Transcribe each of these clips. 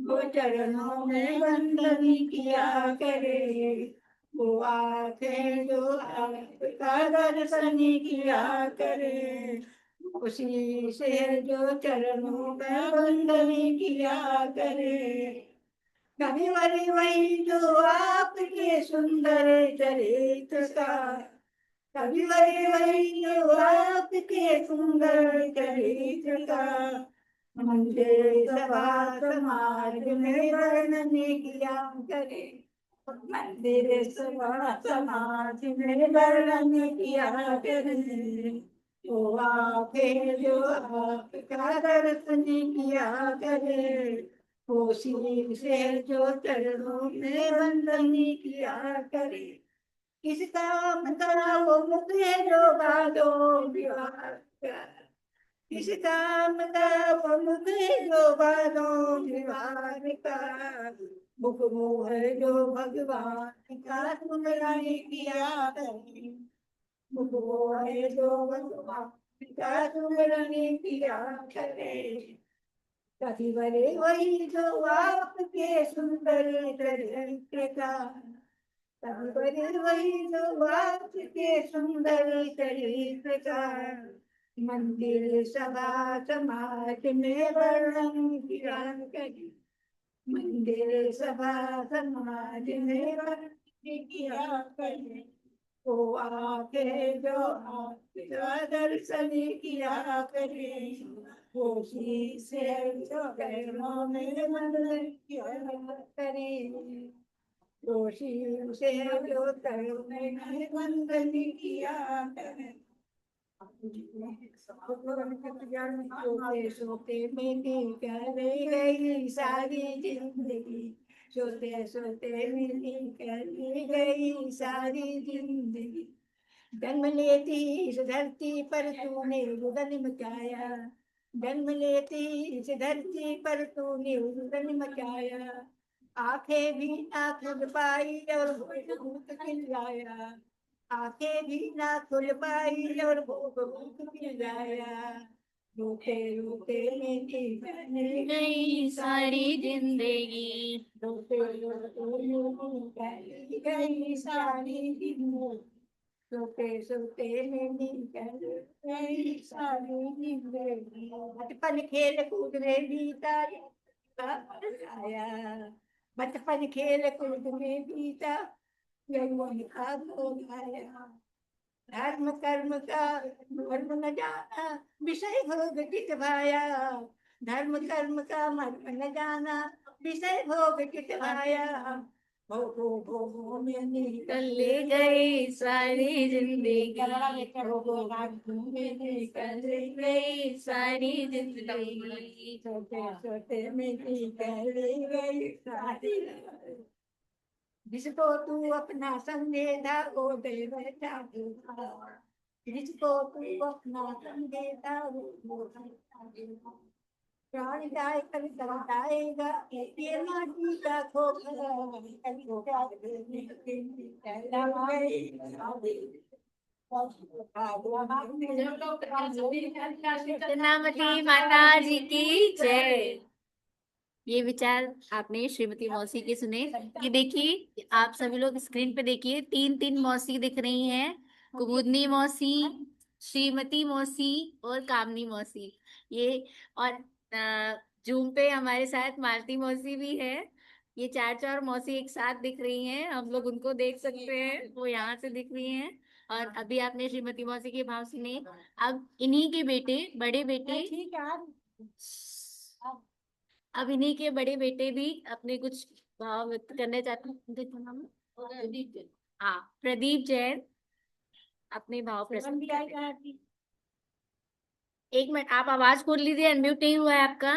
वो चरणों में वंदन किया करे, वो आंखें जो आपका दर्शन किया करे, उसी से जो चरणों में वंदन किया करे। कविवर वही जो आपके सुंदर चरित्र का, कविवर वही जो आपके सुंदर चरित्र का, मंदिर सभा समाज में वर्णन किया करे, मंदिर सभा समाज में वर्णन किया करे। वो आके जो आपका दर्शन किया करे, वो शिव से जो चरणों में वंदन किया करे। किस काम का वो मुख है जो बादो विवाह का, किस काम का वो मुख है जो बादो विवाह का, मुख मोह जो भगवान का सुमरण किया करे, मुख मोह जो भगवान का सुमरण किया करे। कविवर वही जो आपके सुंदर चरित्र का, कविवर वही जो आपके सुंदर चरित्र का, मंदिर सभा समाज में वर्णन किया करे, मंदिर सभा समाज में वर्णन किया करे। वो आके जो आपका दर्शन किया करे, वो से जो पैरों में वंदन किया करे, दोषी से जो पैरों में वंदन किया करे। सोते सोते मेरी कर गई सारी जिंदगी, सोते सोते मेरी कर गई सारी जिंदगी। जन्म लेती इस धरती पर तूने रुदन मचाया, जन्म लेती इस धरती पर तूने रुदन मचाया, आंखें भी ना खुल पाई और भूत खिलाया, आंखें भी ना खुल पाई और भूत खिलाया। रोते रोते मेरी बन गई सारी जिंदगी, रोते रोते मेरी बन गई सारी जिंदगी, सोते सोते मेरी बन गई सारी जिंदगी। बचपन खेल कूद में बीता आया, बचपन खेल कूद में बीता यौवन का भोग आया। धर्म कर्म का मर्म न जाना, विषय भोग चित भाया, धर्म कर्म का मर्म न जाना, विषय भोग चित भाया। भोगो भोगो में निकल ले गई सारी जिंदगी, भोगो भोगो में निकल गई सारी जिंदगी, छोटे छोटे में निकल गई सारी। जिसको तू अपना समझेगा वो दे बैठा दूंगा, जिसको तू अपना समझेगा वो प्राण जाए कभी जाएगा, ये माटी का खोखला कभी नामती माता जी की जय। ये विचार आपने श्रीमती मौसी के सुने। ये देखिए आप सभी लोग स्क्रीन पे देखिए, तीन तीन मौसी दिख रही हैं, कुमुदनी मौसी, श्रीमती मौसी और कामनी मौसी। ये और जूम पे हमारे साथ मालती मौसी भी है। ये चार चार मौसी एक साथ दिख रही हैं, हम लोग उनको देख सकते हैं, वो यहाँ से दिख रही हैं। और अभी आपने श्रीमती मौसी के भाव सुने। अब इन्हीं के बेटे, बड़े बेटे, अब इन्हीं के बड़े बेटे भी अपने कुछ भाव व्यक्त करने चाहते हैं। हाँ, प्रदीप जैन अपने भाव प्रस्तुत करते हैं। एक मिनट, आप आवाज खोल लीजिए, अनम्यूट नहीं हुआ है आपका।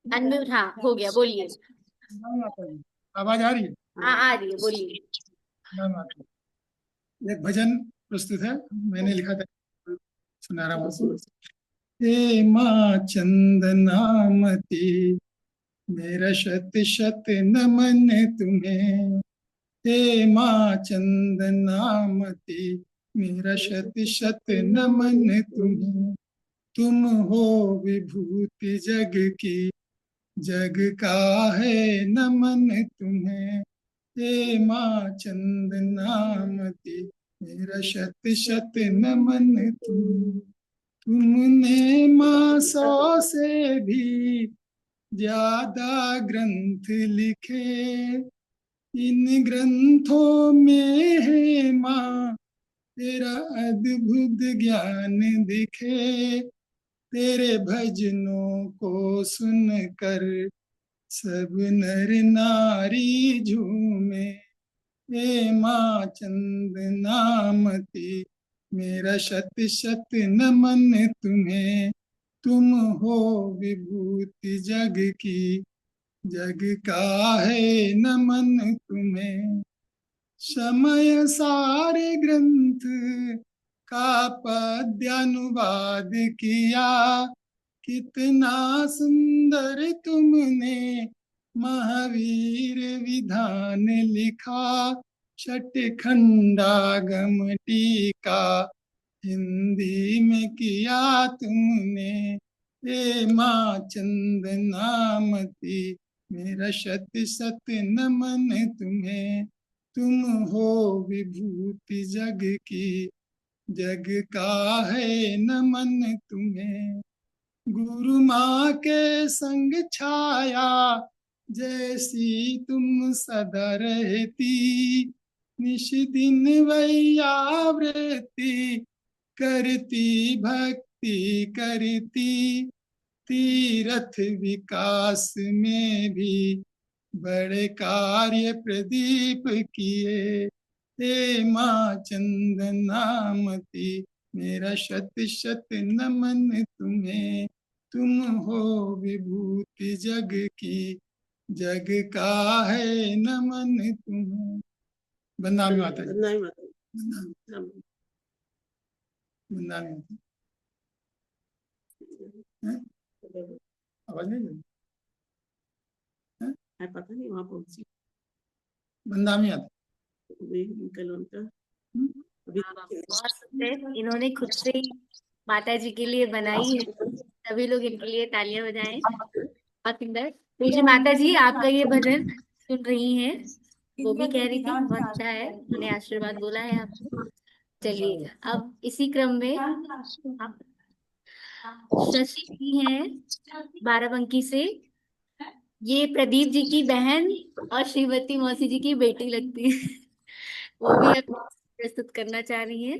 अनम्यूट, हाँ हो गया, बोलिए। आवाज आ रही है? हाँ आ रही है, बोलिए। एक भजन प्रस्तुत है, मैंने लिखा था, सुनारा मौसम। हे माँ चंदनामती, मेरा शत शत नमन तुम्हें, हे माँ चंदनामती मेरा शत शत नमन तुम्हें। तुम हो विभूति जग की, जग का है नमन तुम्हें। हे माँ चंदनामती मेरा शत शत नमन तुम्हें। तुमने माँ 100 से भी ज्यादा ग्रंथ लिखे, इन ग्रंथों में है माँ तेरा अद्भुत ज्ञान दिखे। तेरे भजनों को सुनकर सब नर नारी झूमे। हे माँ चंदनामती मेरा शत शत नमन तुम्हें। तुम हो विभूति जग की, जग का है नमन तुम्हें। समय सारे ग्रंथ का पद्यानुवाद किया, कितना सुंदर तुमने महावीर विधान लिखा। छठ खंडागम टीका हिंदी में किया तुमने। हे माँ चंदनामती मेरा शत शत नमन तुम्हें। तुम हो विभूति जग की, जग का है नमन तुम्हें। गुरु माँ के संग छाया जैसी तुम सदा रहती, निश दिन वैयावृत्ति करती भक्ति करती। तीर्थ विकास में भी बड़े कार्य प्रदीप किए। हे माँ चंदनामती मेरा शत शत नमन तुम्हें। तुम हो विभूति जग की, जग का है नमन तुम्हें। बंदामी माता जी। नहीं माता जी। बंदामी माता हैं? आवाज नहीं लगी? पता नहीं वहां पहुंची बंदामी आता कल उनका बहुत सुंदर। इन्होंने खुद से ही माता जी के लिए बनाई है। सभी लोग इनके लिए तालियां बजाएं। बहुत सुंदर। पूज्य माता जी आपका ये भजन सुन रही हैं, वो भी कह रही थी बहुत अच्छा है, उन्होंने आशीर्वाद बोला है आपको। चलिए अब इसी क्रम में आप शशि जी हैं बाराबंकी से। ये प्रदीप जी की बहन और श्रीमती मौसी जी की बेटी लगती है। वो भी अब प्रस्तुत करना चाह रही हैं।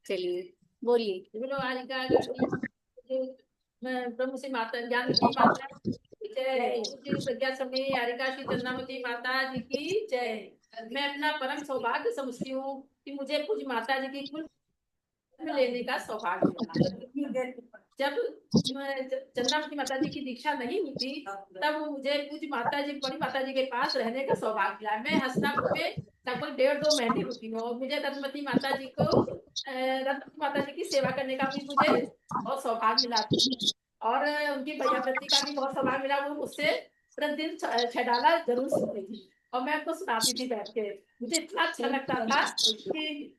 चलिए बोलिए। बोलो आलिका ब्रह्म से माता ज्ञानवती माता जय। पूज्य प्रज्ञा समय आरिका श्री चंद्रावती माता जी की जय। मैं अपना परम सौभाग्य समझती हूँ कि मुझे पूज्य माता जी की कुल लेने का सौभाग्य मिला। जब चंद्रावती माता जी की दीक्षा नहीं हुई थी तब मुझे पूज्य माता जी बड़ी माता जी के पास रहने का सौभाग्य मिला। मैं हस्तिनापुर में लगभग 1.5-2 महीने रुकी हूँ और मुझे रत्नवती माता जी को रत्नवती माता जी की सेवा करने का भी मुझे बहुत सौभाग्य मिला और उनकी भैयावृत्ति का भी बहुत सौभाग्य मिला। वो मुझसे प्रतिदिन छडाला जरूर सुनती थी और मैं उनको सुनाती थी बैठ के। मुझे इतना अच्छा लगता था कि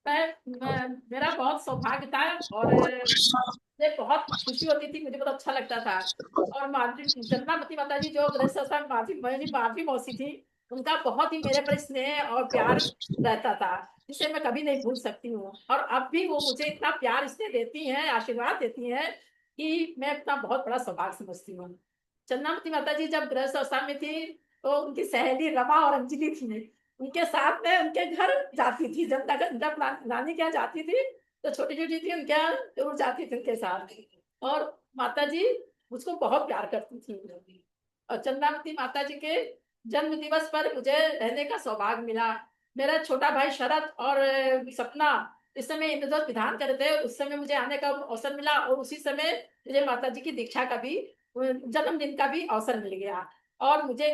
मेरा बहुत सौभाग्य था और मुझे बहुत खुशी होती थी, मुझे बहुत अच्छा लगता था। और माधवी चंद्रावती माता जी जो गृहस्थ आश्रम माधवी मौसी थी, उनका बहुत ही मेरे पर स्नेह और प्यार रहता था जिसे मैं कभी नहीं भूल सकती हूँ। और अब भी वो मुझे इतना प्यार स्नेह देती हैं, आशीर्वाद देती हैं कि मैं अपना बहुत बड़ा सौभाग्य समझती हूँ। चंद्रावती माता जी जब गृहस्थ अवस्था में थी तो उनकी सहेली रमा और अंजलि थी, उनके साथ में उनके घर जाती थी। जब नानी के यहाँ जाती थी तो छोटी छोटी थी, उनके यहाँ जरूर जाती थी उनके साथ। और माता जी मुझको बहुत प्यार करती थी। और चंद्रावती माता जी के जन्म दिवस पर मुझे रहने का सौभाग्य मिला। मेरा छोटा भाई शरद और सपना इस समय इंद्रधनुष विधान कर रहे थे, उस समय मुझे आने का अवसर मिला और उसी समय मुझे माता जी की दीक्षा का भी जन्मदिन का भी अवसर मिल गया। और मुझे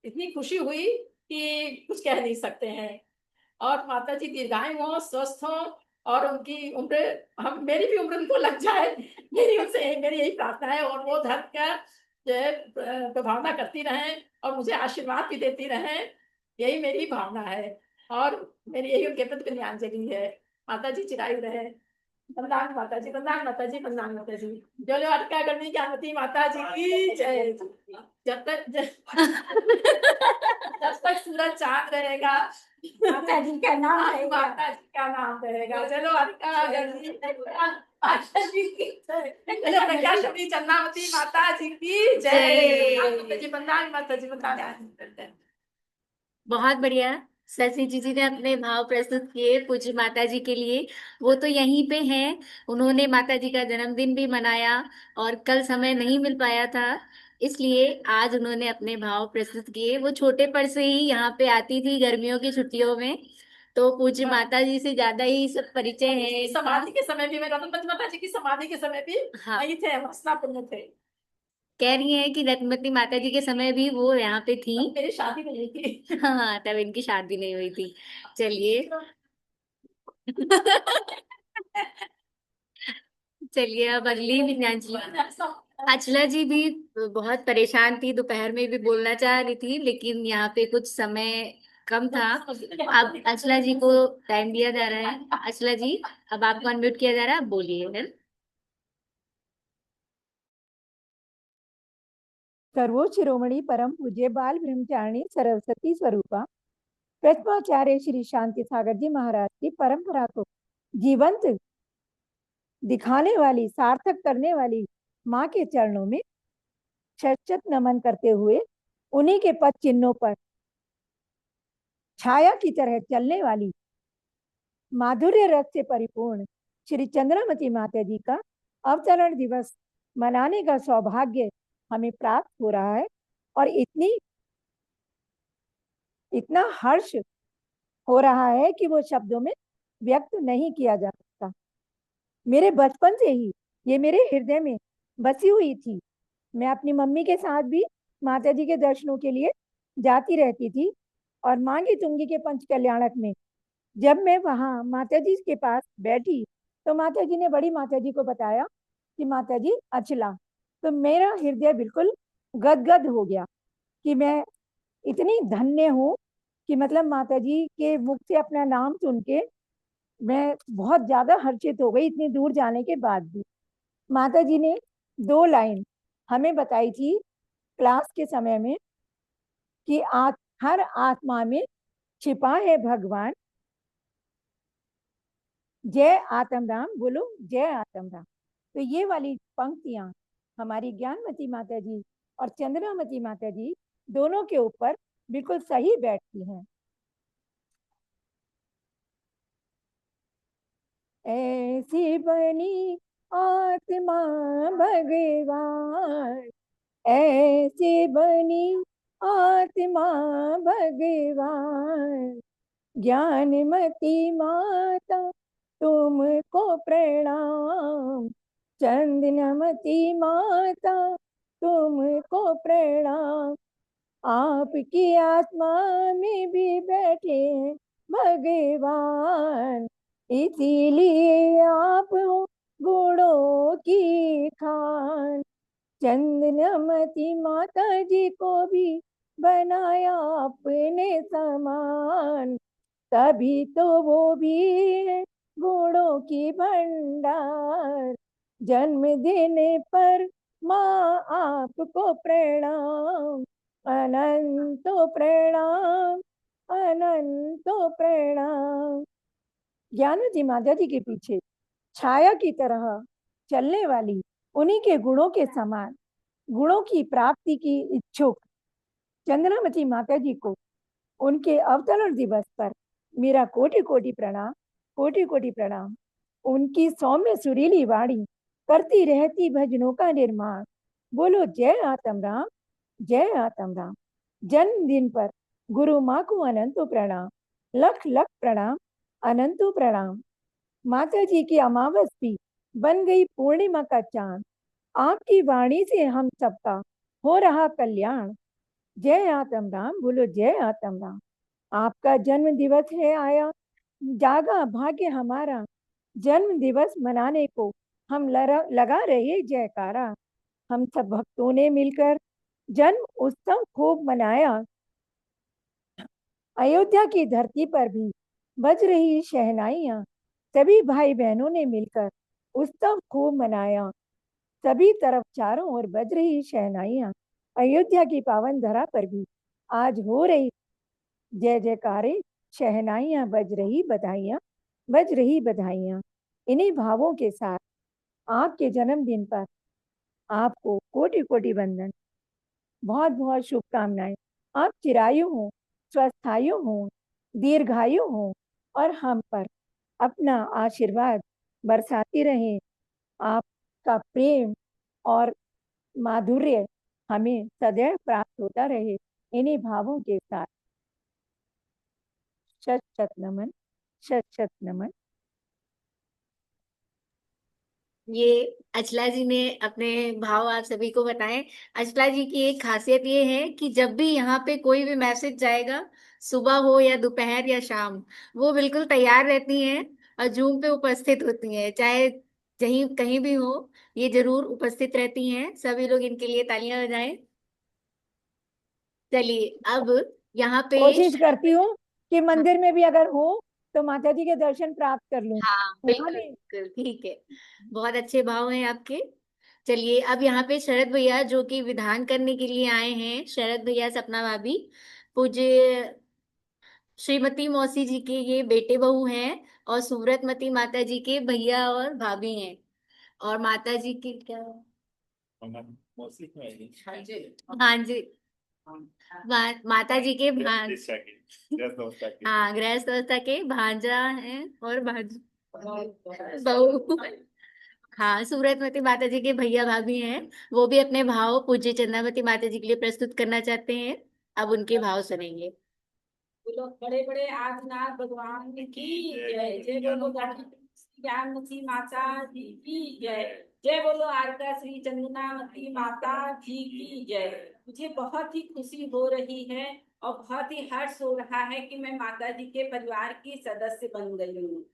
इतनी खुशी हुई कि कुछ कह नहीं सकते हैं। और माता जी दीर्घायु हो, स्वस्थ हो और उनकी उम्र मेरी भी उम्र उनको लग जाए, मेरी उनसे मेरी यही प्रार्थना है। और वो धर्म का प्रभावना करती रहें और मुझे आशीर्वाद भी देती रहें, यही मेरी भावना है। और मेरी यही उनके प्रति पुण्यांजलि है। माता जी चिरायु रहे। वंदना माता जी, वंदना माता जी, वंदना माता जी। जो अटका करनी ज्ञानवती माता जी की जय। जब तक जब तक सूरज चांद रहेगा, माता जी का नाम रहेगा। माता जी का नाम रहेगा। चलो अटका करनी माता जी की जय। चलो प्रज्ञाशक्ति चंद्रावती माता जी की जय। माता जी, वंदना माता जी, वंदना। बहुत बढ़िया। शशि जी ने अपने भाव प्रस्तुत किए पूज्य माता जी के लिए। वो तो यहीं पे हैं, उन्होंने माता जी का जन्मदिन भी मनाया और कल समय नहीं मिल पाया था, इसलिए आज उन्होंने अपने भाव प्रस्तुत किए। वो छोटे पर से ही यहाँ पे आती थी गर्मियों की छुट्टियों में, तो पूज्य माता जी से ज्यादा ही सब परिचय है। समाधि के समय भी, मैं रत्नपति माता जी की समाधि के समय भी हाँ, वही थे, हस्तिनापुर में थे। कह रही हैं कि रत्नमती माता जी के समय भी वो यहाँ पे थी। मेरी शादी नहीं हुई थी। हाँ, तब इनकी शादी नहीं हुई थी। चलिए चलिए अब अगली विद्यांजलि। अचला जी भी बहुत परेशान थी, दोपहर में भी बोलना चाह रही थी, लेकिन यहाँ पे कुछ समय कम था। अब अचला जी को टाइम दिया जा रहा है। अचला जी, अब आपको अनम्यूट किया जा रहा है, आप बोलिए है। सर्वोच्च शिरोमणि परम पूज्य बाल ब्रह्मचारिणी सरस्वती स्वरूपा प्रथमाचार्य श्री शांति सागर जी महाराज की परंपरा को जीवंत दिखाने वाली, सार्थक करने वाली माँ के चरणों में शत नमन करते हुए, उन्हीं के पद चिन्हों पर छाया की तरह चलने वाली माधुर्य रस से परिपूर्ण श्री चंद्रामती माता जी का अवतरण दिवस मनाने का सौभाग्य हमें प्राप्त हो रहा है। और इतना हर्ष हो रहा है कि वो शब्दों में व्यक्त नहीं किया जा सकता। मेरे बचपन से ही ये मेरे हृदय में बसी हुई थी। मैं अपनी मम्मी के साथ भी माता जी के दर्शनों के लिए जाती रहती थी। और मांगी तुंगी के पंच कल्याणक में जब मैं वहां माता जी के पास बैठी, तो माता जी ने बड़ी माता जी को बताया कि माता जी अचला। तो मेरा हृदय बिल्कुल गदगद हो गया कि मैं इतनी धन्य हूँ कि मतलब माता जी के मुख से अपना नाम सुन के मैं बहुत ज्यादा हर्षित हो गई, इतनी दूर जाने के बाद भी। माता जी ने 2 लाइन हमें बताई थी क्लास के समय में कि हर आत्मा में छिपा है भगवान। जय आत्म राम, बोलो जय आत्म राम। तो ये वाली पंक्तियां हमारी ज्ञानमती माता जी और चंद्रामती माता जी दोनों के ऊपर बिल्कुल सही बैठती हैं। ऐसी बनी आत्मा भगवान, ऐसी बनी आत्मा भगवान, ज्ञानमती माता तुमको प्रणाम, चंदनमती माता तुमको प्रणाम। आपकी आत्मा में भी बैठे भगवान, इसीलिए आप हो गुणों की खान। चंदनमती माता जी को भी बनाया अपने समान, तभी तो वो भी है गुणों की भंडार। जन्म देने पर माँ आपको प्रणाम, अनंतो प्रणाम, अनंतो प्रणाम। ज्ञानजी माता जी के पीछे छाया की तरह चलने वाली, उन्हीं के गुणों के समान, गुणों की प्राप्ति की इच्छुक चंद्रामती माता जी को उनके अवतरण दिवस पर मेरा कोटि कोटि प्रणाम, कोटि कोटि प्रणाम। उनकी सौम्य सुरीली वाणी करती रहती भजनों का निर्माण। बोलो जय आत्म राम, जय आत्म राम। जन्मदिन पर गुरु माँ को अनंतो प्रणाम, लख लख प्रणाम, अनंतो प्रणाम। माता जी की अमावस भी बन गई पूर्णिमा का चांद, आपकी वाणी से हम सबका हो रहा कल्याण। जय आत्म राम, बोलो जय आत्म राम। आपका जन्म दिवस है आया, जागा भाग्य हमारा, जन्म दिवस मनाने को हम लगा रहे जयकारा। हम सब भक्तों ने मिलकर जन्म उत्सव खूब मनाया। अयोध्या की धरती पर भी बज रही शहनाइयां। सभी भाई बहनों ने मिलकर उत्सव खूब मनाया। सभी तरफ चारों ओर बज रही शहनाइयां। अयोध्या की पावन धरा पर भी आज हो रही जय जयकारे, शहनाइयां बज रही बधाइयां, बज रही बधाइयां। इन्हीं भावों के साथ आपके जन्मदिन पर आपको कोटि कोटि वंदन, बहुत बहुत शुभकामनाएं। आप चिरायु हो, स्वस्थायु हो, दीर्घायु हो और हम पर अपना आशीर्वाद बरसाती रहे। आपका प्रेम और माधुर्य हमें सदैव प्राप्त होता रहे। इन्हीं भावों के साथ शत शत नमन, शत शत नमन। ये अचला जी ने अपने भाव आप सभी को बताएं। अचला जी की एक खासियत ये है कि जब भी यहाँ पे कोई भी मैसेज जाएगा, सुबह हो या दोपहर या शाम, वो बिल्कुल तैयार रहती हैं और जूम पे उपस्थित होती हैं, चाहे कहीं कहीं भी हो, ये जरूर उपस्थित रहती हैं। सभी लोग इनके लिए तालियां बजाएं। चलिए अब यहाँ पे कोशिश करती हूँ कि मंदिर में भी अगर हो तो माता जी के दर्शन प्राप्त कर लूं। हाँ वहां बिल्कुल भी बिल्कुल ठीक है। बहुत अच्छे भाव हैं आपके। चलिए अब यहाँ पे शरद भैया जो कि विधान करने के लिए आए हैं, शरद भैया सपना भाभी पूज्य श्रीमती मौसी जी के ये बेटे बहू हैं और सूरतमती माता जी के भैया और भाभी हैं। और माता जी की क्या, हाँ जी, माता जी के हाँ गृहस्थ अवस्था के भांजा हैं और बहू। हाँ सूरतमती माता जी के भैया भाभी हैं, वो भी अपने भाव पूज्य चंद्रावती माता जी के लिए प्रस्तुत करना चाहते हैं। अब उनके भाव सुनेंगे। बोलो बड़े बड़े आदिनाथ भगवान की जय। जय बोलो ज्ञानमती माता जी की जय। जय बोलो आरका श्री चंदनामती माता जी की जय। मुझे बहुत ही खुशी हो रही है और बहुत ही हर्ष हो रहा है कि मैं माता जी के परिवार की सदस्य बन गई हूँ।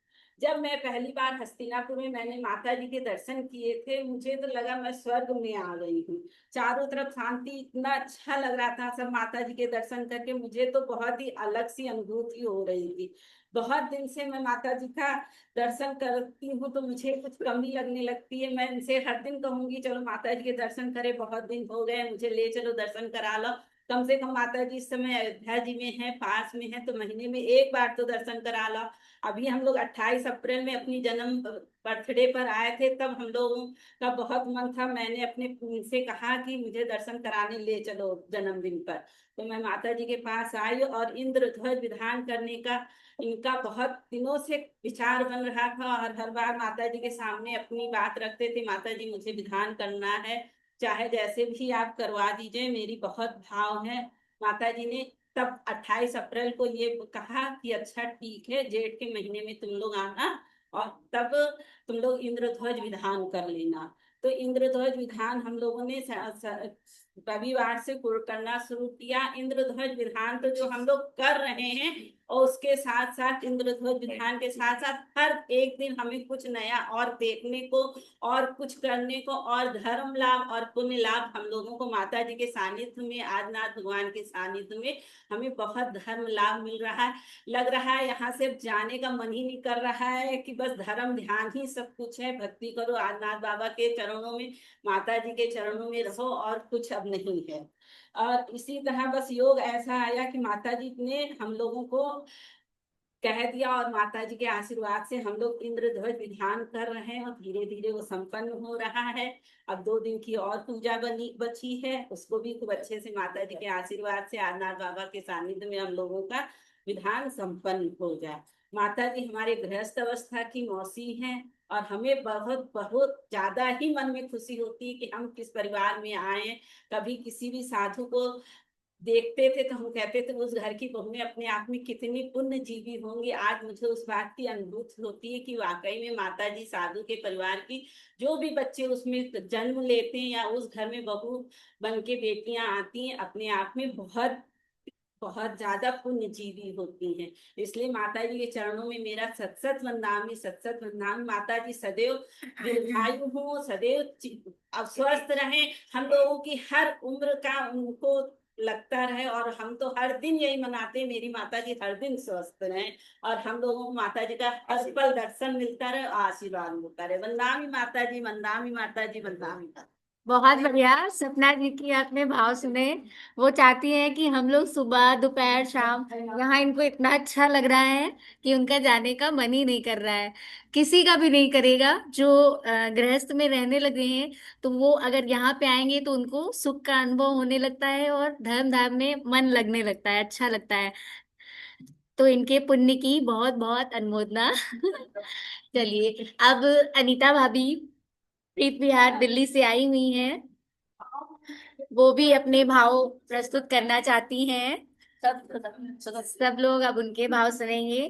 जब मैं पहली बार हस्तिनापुर में मैंने माता जी के दर्शन किए थे, मुझे तो लगा मैं स्वर्ग में आ गई हूँ। चारों तरफ शांति, इतना अच्छा लग रहा था सब माता जी के दर्शन करके। मुझे तो बहुत ही अलग सी अनुभूति हो रही थी। बहुत दिन से मैं माता जी का दर्शन करती हूँ तो मुझे कुछ कमी लगने लगती है। मैं इनसे हर दिन कहूंगी चलो माता जी के दर्शन करें, बहुत दिन हो गए, मुझे ले चलो दर्शन करा लो। कम से कम माता जी इस समय अयोध्या जी में है, पास में है, तो महीने में एक बार तो दर्शन करा लो। अभी हम लोग 28 अप्रैल में अपनी जन्म बर्थडे पर आए थे, तब हम लोगों का बहुत मन था। मैंने अपने से कहा कि मुझे दर्शन कराने ले चलो जन्मदिन पर। तो मैं माता जी के पास आई और इंद्र ध्वज विधान करने का इनका बहुत दिनों से विचार बन रहा था और हर बार माता जी के सामने अपनी बात रखते थे, माता जी मुझे विधान करना है, चाहे जैसे भी आप करवा दीजिए, मेरी बहुत भाव है। माता जी ने तब 28 अप्रैल को ये कहा कि अच्छा ठीक है, जेठ के महीने में तुम लोग आना और तब तुम लोग इंद्रध्वज विधान कर लेना। तो इंद्रध्वज विधान हम लोगों ने रविवार से करना शुरू किया। इंद्रध्वज विधान तो जो हम लोग कर रहे हैं और उसके साथ साथ इंद्रध्वज विधान के साथ साथ हर एक दिन हमें कुछ नया और देखने को और कुछ करने को और धर्म लाभ और पुण्य लाभ हम लोगों को माता जी के सानिध्य में, आदिनाथ भगवान के सानिध्य में हमें बहुत धर्म लाभ मिल रहा है। लग रहा है यहाँ से जाने का मन ही नहीं कर रहा है कि बस धर्म ध्यान ही सब कुछ है। भक्ति करो आदिनाथ बाबा के चरणों में, माता जी के चरणों में रहो और कुछ अब नहीं है। और इसी तरह बस योग ऐसा आया कि माता जी ने हम लोगों को कह दिया और माता जी के आशीर्वाद से हम लोग इंद्रध्वज विधान कर रहे हैं और धीरे धीरे वो संपन्न हो रहा है। अब 2 दिन की और पूजा बची है, उसको भी खूब अच्छे से माता जी के आशीर्वाद से आदिनाथ बाबा के सानिध्य में हम लोगों का विधान संपन्न हो जाए। माता जी हमारे गृहस्थ अवस्था की मौसी हैं और हमें बहुत बहुत ज्यादा ही मन में खुशी होती है कि हम किस परिवार में आए। कभी किसी भी साधु को देखते थे तो हम कहते थे उस घर की बहू अपने आप में कितनी पुण्य जीवी होंगी। आज मुझे उस बात की अनुभूति होती है कि वाकई में माता जी साधु के परिवार की जो भी बच्चे उसमें जन्म लेते हैं या उस घर में बहू बन के बेटियां आती हैं, अपने आप में बहुत बहुत ज्यादा पुण्यजीवी होती हैं। इसलिए माता जी के चरणों में मेरा सत सत वंदनामि। माता जी सदैव दीर्घायु हो, सदैव अब स्वस्थ रहे, हम लोगों की हर उम्र का उनको लगता रहे। और हम तो हर दिन यही मनाते हैं, मेरी माता जी हर दिन स्वस्थ रहे और हम लोगों को माता जी का हर पल दर्शन मिलता रहे और आशीर्वाद मिलता रहे। वंदनामि माता जी, वंदनामि माता जी, वंदनामि माता जी। बहुत बढ़िया। सपना जी की आपने भाव सुने। वो चाहती हैं कि हम लोग सुबह दोपहर शाम, यहाँ इनको इतना अच्छा लग रहा है कि उनका जाने का मन ही नहीं कर रहा है। किसी का भी नहीं करेगा जो गृहस्थ में रहने लगे हैं, तो वो अगर यहाँ पे आएंगे तो उनको सुख का अनुभव होने लगता है और धर्म धाम में मन लगने लगता है, अच्छा लगता है। तो इनके पुण्य की बहुत बहुत अनुमोदना। चलिए, अब अनीता भाभी प्रीत बिहार दिल्ली से आई हुई हैं, वो भी अपने भाव प्रस्तुत करना चाहती हैं। सब लोग अब उनके भाव सुनेंगे।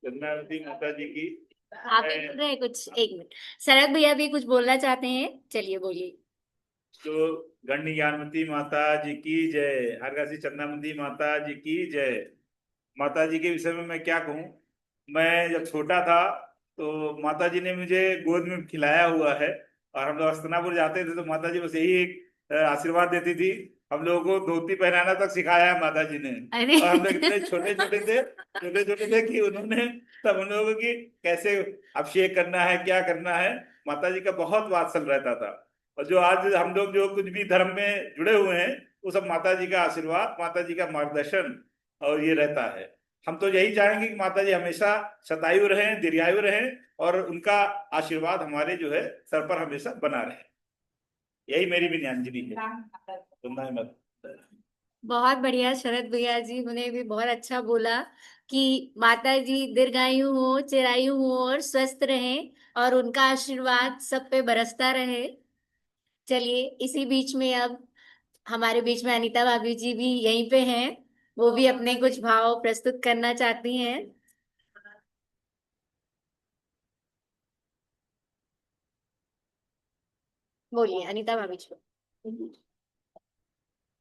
चंद्रावती माता जी की आप ही बोल रहे हैं कुछ? एक मिनट, शरद भैया भी कुछ बोलना चाहते हैं, चलिए बोलिए। तो गण्य ज्ञानमती माता जी की जय, हरगासी चंद्रावती माता जी की जय। माता जी के विषय में मैं क्या कहूँ। मैं जब छोटा था तो माता जी ने मुझे गोद में खिलाया हुआ है, और हम लोग हस्तनापुर जाते थे तो माता जी बस यही एक आशीर्वाद देती थी। हम लोगों को धोती पहनाना तक सिखाया है माता जी ने। अरे और हम लोग इतने छोटे छोटे थे कि उन्होंने तब हम लोगों की कैसे अभिषेक करना है, क्या करना है, माता जी का बहुत वात्सल रहता था। और जो आज हम लोग जो कुछ भी धर्म में जुड़े हुए हैं, वो सब माता जी का आशीर्वाद, माता जी का मार्गदर्शन और ये रहता है। हम तो यही चाहेंगे कि माता जी हमेशा शतायु रहें, दीर्घायु रहें, और उनका आशीर्वाद हमारे जो है सर पर हमेशा बना रहे। यही मेरी विनयांजलि है। धन्यवाद। बहुत बढ़िया शरद भैया जी, उन्हें भी बहुत अच्छा बोला कि माता जी दीर्घायु हो, चिरायु हो और स्वस्थ रहें और उनका आशीर्वाद सब पे बरसता रहे। चलिए, इसी बीच में अब हमारे बीच में अनीता भाभी जी भी यहीं पे हैं, वो भी अपने कुछ भाव प्रस्तुत करना चाहती हैं। बोलिए अनीता भाभी जी।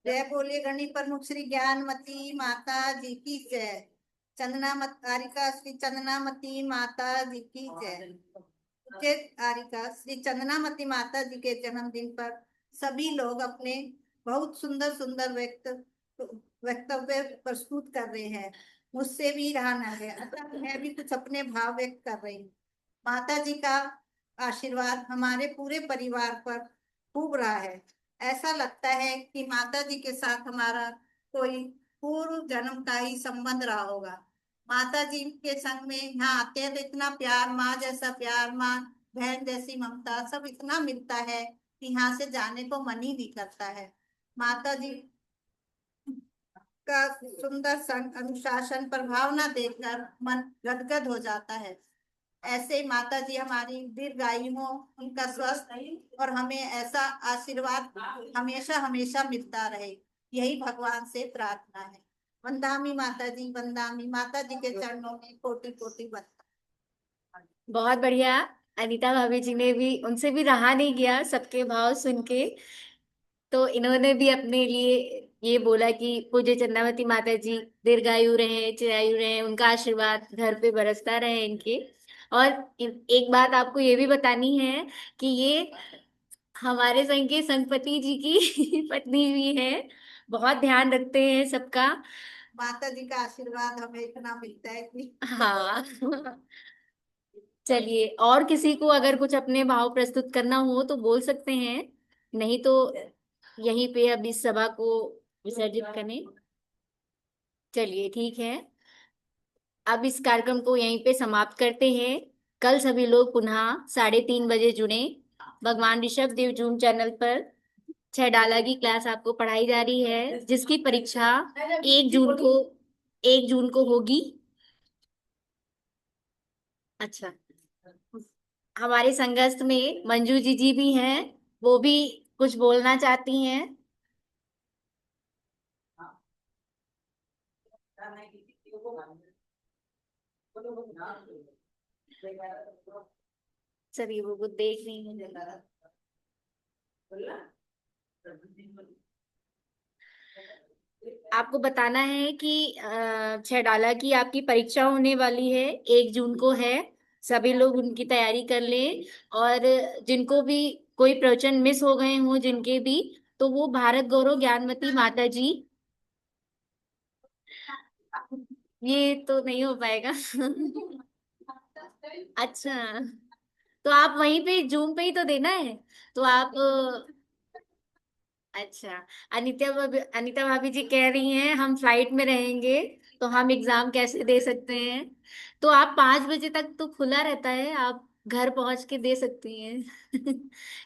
जय बोलिए गणित प्रमुख श्री ज्ञानमती माता जी की जय। कारिका श्री चंदनामती माता जी की जय। कारिका श्री चंदनामती माता जी के जन्मदिन पर सभी लोग अपने बहुत सुंदर सुंदर वक्तव्य प्रस्तुत कर रहे हैं। मुझसे भी रहा न है, अतः मैं भी कुछ अपने भाव व्यक्त कर रही हूँ। माता जी का आशीर्वाद हमारे पूरे परिवार पर खूब रहा है। ऐसा लगता है कि माता जी के साथ हमारा कोई पूर्व जन्म का ही संबंध रहा होगा। माता जी के संग में यहाँ आते हैं तो इतना प्यार, माँ जैसा प्यार, माँ बहन जैसी ममता सब इतना मिलता है कि यहाँ से जाने को मन ही नहीं करता है। माता जी का सुंदर संग, अनुशासन, प्रभावना देखकर मन गदगद हो जाता है। ऐसे ही माता जी हमारी दीर्घायु हो, उनका स्वस्थ और हमें ऐसा आशीर्वाद हमेशा हमेशा मिलता रहे, यही भगवान से प्रार्थना है। वंदामी माता जी, वंदामी माता जी के चरणों में कोटि कोटि वंदना। बहुत बढ़िया। अनीता भाभी जी ने भी, उनसे भी रहा नहीं गया सबके भाव सुन के, तो इन्होंने भी अपने लिए ये बोला कि पूज्य चंद्रावती माता जी दीर्घायु रहे, चिरायु रहे, उनका आशीर्वाद घर पे बरसता रहे इनके। और एक बात आपको ये भी बतानी है कि ये हमारे संघ के संघपति जी की पत्नी भी है, बहुत ध्यान रखते हैं सबका। माता जी का आशीर्वाद हमें इतना मिलता है कि हाँ। चलिए, और किसी को अगर कुछ अपने भाव प्रस्तुत करना हो तो बोल सकते हैं, नहीं तो यहीं पे अब इस सभा को विसर्जित करें। चलिए ठीक है, अब इस कार्यक्रम को यहीं पे समाप्त करते हैं। कल सभी लोग पुनः 3:30 बजे जुड़े। भगवान ऋषभ देव जूम चैनल पर 6 डाला की क्लास आपको पढ़ाई जा रही है, जिसकी परीक्षा 1 जून को होगी। अच्छा, हमारे संघर्ष में मंजू जी भी हैं, वो भी कुछ बोलना चाहती हैं। चलिए, वो देख रही हैं। आपको बताना है कि छह की आपकी परीक्षा होने वाली है, 1 जून को है। सभी लोग उनकी तैयारी कर लें। और जिनको भी कोई प्रवचन मिस हो गए हों, जिनके भी, तो वो भारत गौरव ज्ञानमती माता जी, ये तो नहीं हो पाएगा। अच्छा, तो आप वहीं पे जूम पे ही तो देना है। तो आप अच्छा, अनीता भाभी जी कह रही हैं हम फ्लाइट में रहेंगे, तो हम एग्जाम कैसे दे सकते हैं। तो आप 5 बजे तक तो खुला रहता है, आप घर पहुंच के दे सकती हैं।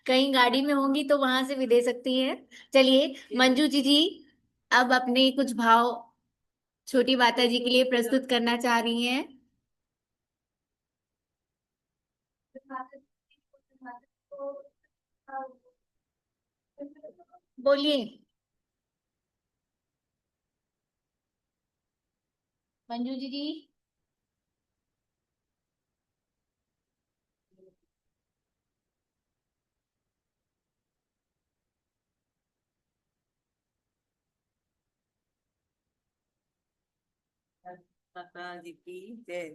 कहीं गाड़ी में होंगी तो वहां से भी दे सकती हैं। चलिए मंजू जी अब अपने कुछ भाव छोटी माता जी के लिए प्रस्तुत करना चाह रही हैं। बोलिए मंजू जी। माता जी की जय।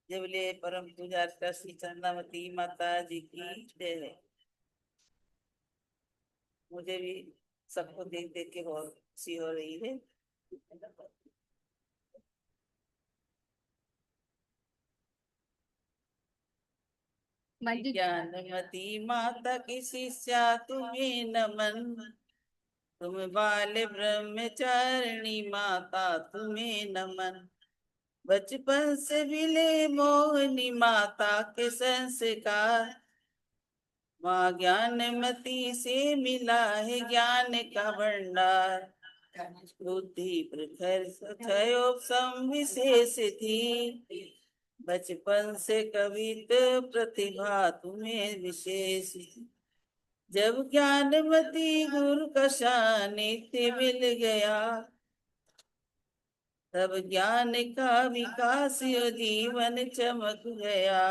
जय बोले परम पूजा श्री चंद्रावती माता जी की जय। मुझे भी सबको देख देख के बहुत खुशी हो रही है। मंजू ज्ञानमती माता की शिष्या तुम्हें नमन। तुम बाल ब्रह्मचारिणी माता तुम्हें नमन। बचपन से मिले मोहिनी माता के संस्कार। माँ ज्ञानमती से मिला है ज्ञान का भंडार। बुद्धि प्रखर सम विशेष थी। बचपन से कवित प्रतिभा तुम्हें विशेष थी। जब ज्ञानमती गुरु का सानिध्य मिल गया, तब ज्ञान का विकास यो जीवन चमक गया।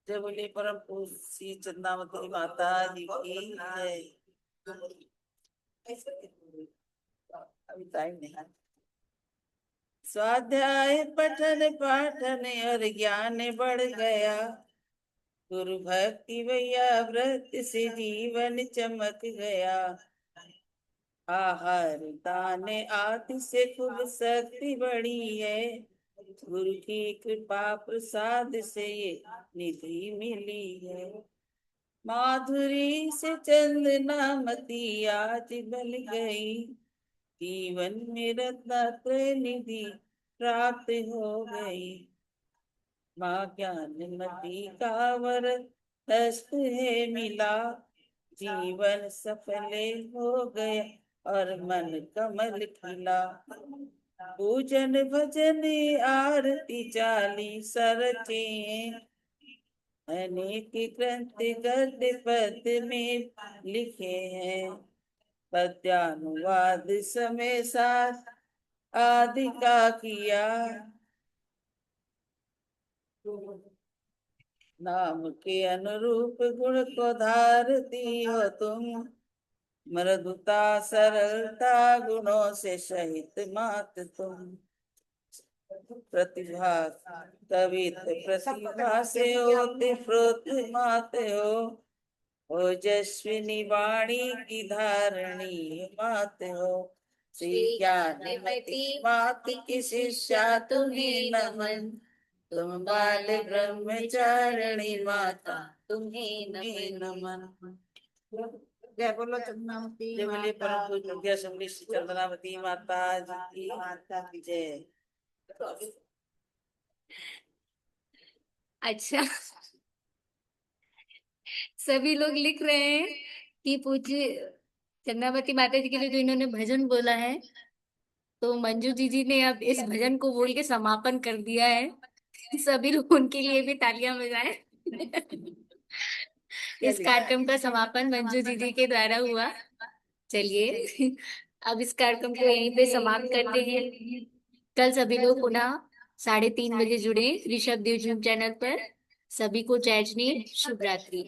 जय बोले परम पूज्य श्री चंद्रावती माता जी की जय। अभी टाइम नहीं है। स्वाध्याय पठन पाठन और ज्ञान बढ़ गया। गुरु भक्ति भैया व्रत से जीवन चमक गया। आहार दान आदि से खूब शक्ति बढ़ी है। गुरु की कृपा प्रसाद से ये निधि मिली है। माधुरी से चंदनामती आज बन गई। जीवन में रत्नात्रय निधि प्राप्त हो गई। माँ ज्ञानमती का वर हस्त है मिला। जीवन सफल हो गया और मन कमल खिला। पूजन भजन आरती चालीसा रचे। अनेक ग्रंथ गद्य पद्य में लिखे हैं। पद्यानुवाद समय साथ आदि का किया। नाम के अनुरूप गुण को धारती हो तुम। मृदुता सरलता गुणों से सहित मात तुम। प्रतिभा कवित प्रतिभा से होते प्रोत मात हो। ओजस्विनी वाणी की धारणी मात हो। श्री ज्ञानमती मात की शिष्या तुम्हें नमन। तुम बाल ब्रह्मचारिणी माता तुम्हें नमन। जय बोलो चंद्रावती जय बोले परम माता पूज्य विद्या श्री चंद्रावती माता जी की जय। अच्छा, सभी लोग लिख रहे हैं कि पूज्य चंद्रावती माता जी के लिए जो इन्होंने भजन बोला है, तो मंजू जी ने अब इस भजन को बोल के समापन कर दिया है। सभी लोग उनके लिए भी तालियां बजाएं। इस कार्यक्रम का समापन मंजू जी के द्वारा हुआ। चलिए अब इस कार्यक्रम को यहीं पे समाप्त करते हैं। कल सभी लोग पुनः 3:30 बजे जुड़े ऋषभ यूट्यूब चैनल पर। सभी को जय जनी, शुभ रात्रि।